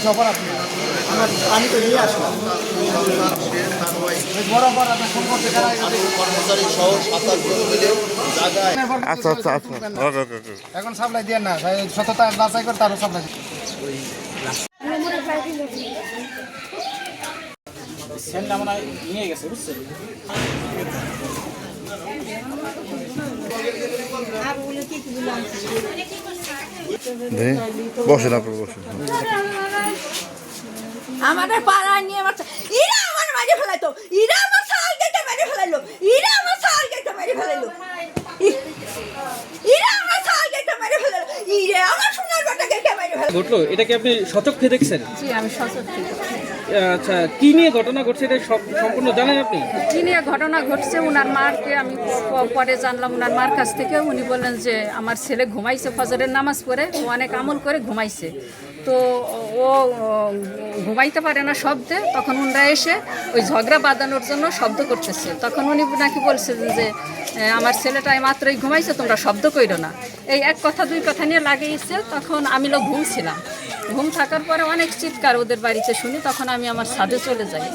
সবার আপনি আমি তো নিয়ে আসলাম বরাবর আপনার সম্পর্কে কর্মচারী সহ 27 জন মিলে জায়গায় আচ্ছা আচ্ছা আচ্ছা এখন সাপ্লাই দিয়ে না সততা যাচাই করে তারও সাপ্লাই সেন্ডটা মনে হয় নিয়ে গেছে বুঝছেন বসেন আপনি বসেন আমাদের পাড়ায় নিয়ে আমার ইরা আমার মাঝে ফেলাইতো ইরা আমার সাল কেটে মেরে ফেলাইলো ইরা আমার সাল কেটে মেরে ফেলাইলো ইরা আমার সাল কেটে মেরে ফেলাইলো ইরা আমার সোনার বাটা কেটে মেরে ফেলাইলো ঘটলো এটা কি আপনি সচক্ষে দেখছেন? জি আমি সচক্ষে আচ্ছা কি নিয়ে ঘটনা ঘটছে এটা সম্পূর্ণ জানেন আপনি? কি নিয়ে ঘটনা ঘটছে ওনার মারকে আমি পরে জানলাম ওনার মার কাছ থেকে উনি বললেন যে আমার ছেলে ঘুমাইছে ফজরের নামাজ পড়ে ও অনেক আমল করে ঘুমাইছে তো ও ঘুমাইতে পারে না শব্দে তখন ওনারা এসে ওই ঝগড়া বাঁধানোর জন্য শব্দ করতেছে তখন উনি নাকি বলছে যে আমার ছেলেটা মাত্রই ঘুমাইছে তোমরা শব্দ কইরো না এই এক কথা দুই কথা নিয়ে লাগিয়েছে তখন আমি ঘুমছিলাম ঘুম থাকার পরে অনেক চিৎকার ওদের বাড়িতে শুনি তখন আমি আমার ছাদে চলে যাই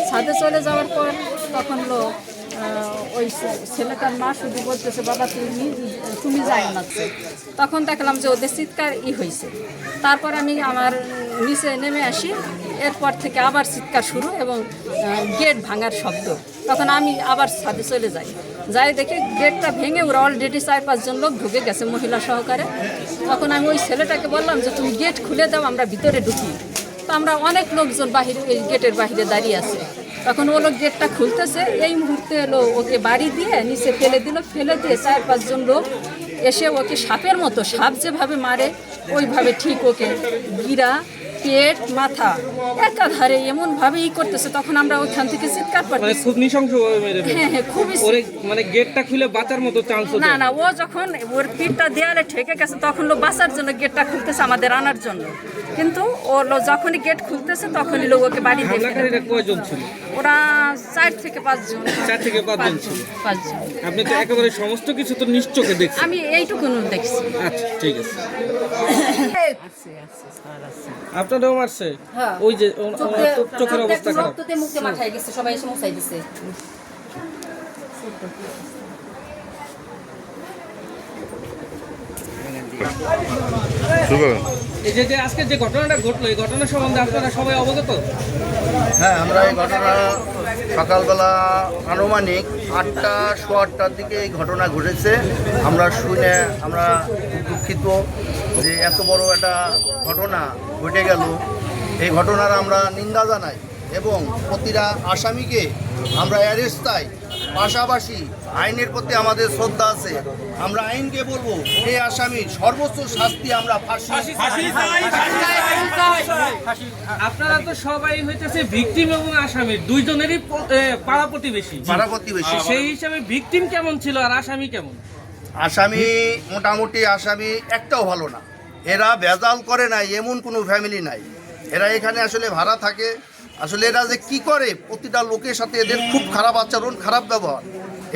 ছাদে চলে যাওয়ার পর তখন ওই ছেলেটার মা শুধু বলতেছে বাবা তুমি যাই না তখন দেখলাম যে ওদের চিৎকার হয়েছে তারপর আমি আমার নিচে নেমে আসি এরপর থেকে আবার চিৎকার শুরু এবং গেট ভাঙার শব্দ তখন আমি আবার ছাদে চলে যাই দেখি গেটটা ভেঙে ওরা অলরেডি 4-5 জন লোক ঢুকে গেছে মহিলা সহকারে তখন আমি ওই ছেলেটাকে বললাম যে তুমি গেট খুলে দাও আমরা ভিতরে ঢুকি তো আমরা অনেক লোকজন বাহিরে ওই গেটের বাহিরে দাঁড়িয়ে আছে তখন ও লোক গেটটা খুলতেছে এই মুহূর্তে ওকে বাড়ি দিয়ে নিচে ফেলে দিয়ে 4-5 জন লোক এসে ওকে সাপের মতো সাপ যেভাবে মারে ওইভাবে ঠিক ওকে গিরা পেট মাথা একাধারে এমনভাবে করতেছে তখন আমরা ওইখান থেকে চিৎকার করতেছি খুব নৃশংসভাবে মেরে ফেলেছে হ্যাঁ খুবই মানে গেটটা খুলে বাঁচার মতো চান্স না ও যখন ওর পিঠটা দেয়ালে ঠেকে গেছে তখন বাঁচার জন্য গেটটা খুলতেছে আমাদের আনার জন্য কিন্তু ও যখনই গেট খুলতেছে তখনই ওকে বাড়ি দিয়ে কয়জন ছিল? ওরা 4 থেকে 5 জন 4 থেকে 5 জন ছিল 5 জন আপনি তো একেবারে সমস্ত কিছু তো নিশ্চোখে দেখছেন আমি এইটুকু দেখছি আচ্ছা ঠিক আছে আপনারও মারছে ওই যে চোখের অবস্থা খারাপ রক্ততে মুখে মাথায় গেছে সবাই এসে মুছাই দিছে এই যে আজকে যে ঘটনাটা ঘটলো এই ঘটনা সম্বন্ধে আপনারা সবাই অবগত? হ্যাঁ আমরা এই ঘটনা সকালবেলা আনুমানিক 8টা-8:15টার দিকে এই ঘটনা ঘটেছে আমরা শুনে আমরা দুঃখিত যে এত বড় একটা ঘটনা ঘটে গেল এই ঘটনার আমরা নিন্দা জানাই এবং প্রতিটা আসামিকে আমরা অ্যারেস্ট চাই পাশাপাশি আইনের প্রতি আমাদের শ্রদ্ধা আছে আমরা আইনকে বলবো এই আসামির সর্বোচ্চ শাস্তি আমরা আপনারা তো সবাই হইতেছে ভিকটিম এবং আসামি দুইজনেরই পাড়া প্রতিবেশী সেই হিসাবে ভিকটিম কেমন ছিল আর আসামি কেমন? আসামি মোটামুটি আসামি একটাও ভালো না এরা ভেজাল করে নাই এমন কোনো ফ্যামিলি নাই এরা এখানে আসলে ভাড়া থাকে আসলে এরা যে কি করে প্রতিটা লোকের সাথে এদের খুব খারাপ আচরণ খারাপ ব্যবহার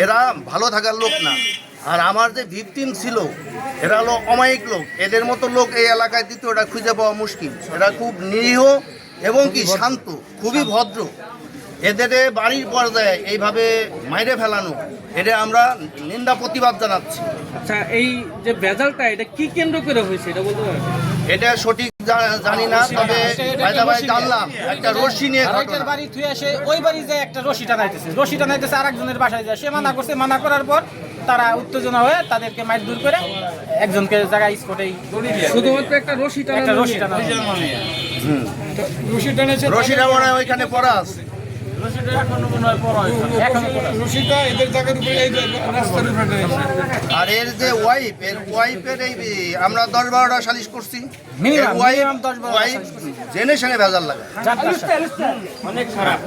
এরা ভালো থাকার লোক না আর আমার যে ভিকটিম ছিল এরা হলো অমায়িক লোক এদের মতো লোক এই এলাকায় দ্বিতীয়টা খুঁজে পাওয়া মুশকিল এরা খুব নিরীহ এবং কি শান্ত খুবই ভদ্র এদের বাড়ির পর্যায়ে এইভাবে মাইরে ফেলানো এটা আমরা নিন্দা প্রতিবাদ জানাচ্ছি। আচ্ছা এই যে ভেজালটা এটা কি কেন্দ্র করে হয়েছে এটা বলতে পারবেন? এটা সঠিক জানি না তবে জানলাম একটা রশি নিয়ে বাড়ি থুয়ে আসে ওই বাড়ি যে একটা রশি টানাইতেছে আরেকজনের বাসায় যায় সে মানা করার পর তারা উত্তেজনা হয়ে তাদেরকে মাইর দূর করে একজনকে জায়গায় স্পটেই শুধুমাত্র একটা রশি রশিটা মনে হয় ওইখানে পড়া আছে আর এর যে ওয়াইফের এই আমরা 10-12টা সালিশ করছি জেনে শুনে ভেজাল লাগে অনেক খারাপ।